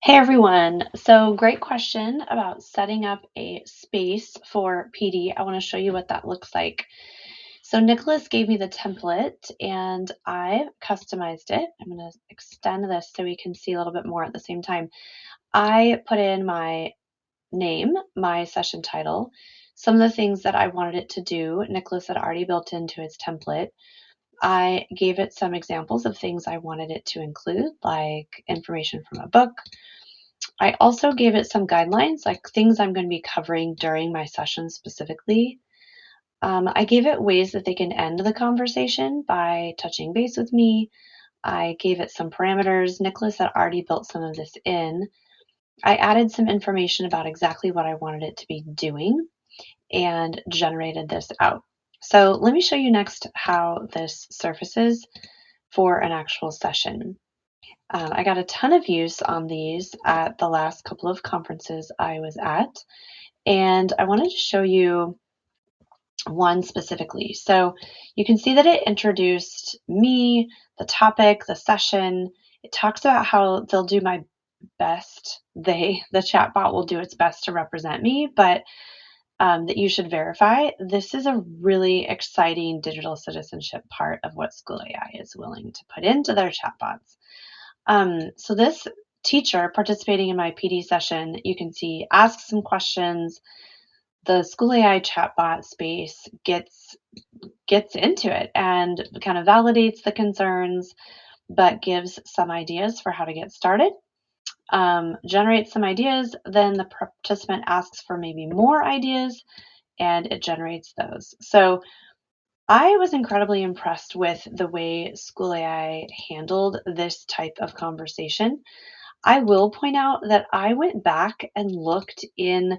Hey everyone. So, great question about setting up a space for PD. I want to show you what that looks like. So, Nicholas gave me the template and I customized it. I'm going to extend this so we can see a little bit more at the same time. I put in my name, my session title, some of the things that I wanted it to do. Nicholas had already built into his template. I gave it some examples of things I wanted it to include, like information from a book. I also gave it some guidelines, like things I'm going to be covering during my session specifically. I gave it ways that they can end the conversation by touching base with me. I gave it some parameters. Nicholas had already built some of this in. I added some information about exactly what I wanted it to be doing and generated this out. So let me show you next how this surfaces for an actual session. I got a ton of use on these at the last couple of conferences I was at, and I wanted to show you one specifically. So you can see that it introduced me, the topic, the session. It talks about how they'll do my best. The chatbot will do its best to represent me, but that you should verify. This is a really exciting digital citizenship part of what SchoolAI is willing to put into their chatbots. So this teacher participating in my PD session, you can see asks some questions. The School AI chatbot space gets into it and kind of validates the concerns, but gives some ideas for how to get started. Generates some ideas, then the participant asks for maybe more ideas, and it generates those. So I was incredibly impressed with the way School AI handled this type of conversation. I will point out that I went back and looked in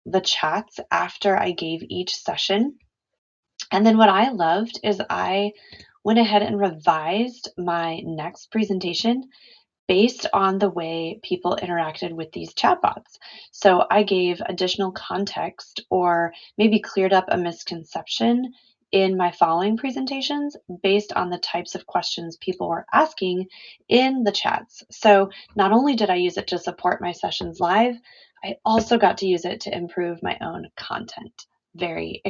the chats after I gave each session. And then what I loved is I went ahead and revised my next presentation based on the way people interacted with these chatbots. So I gave additional context or maybe cleared up a misconception in my following presentations based on the types of questions people were asking in the chats. So not only did I use it to support my sessions live, I also got to use it to improve my own content. Very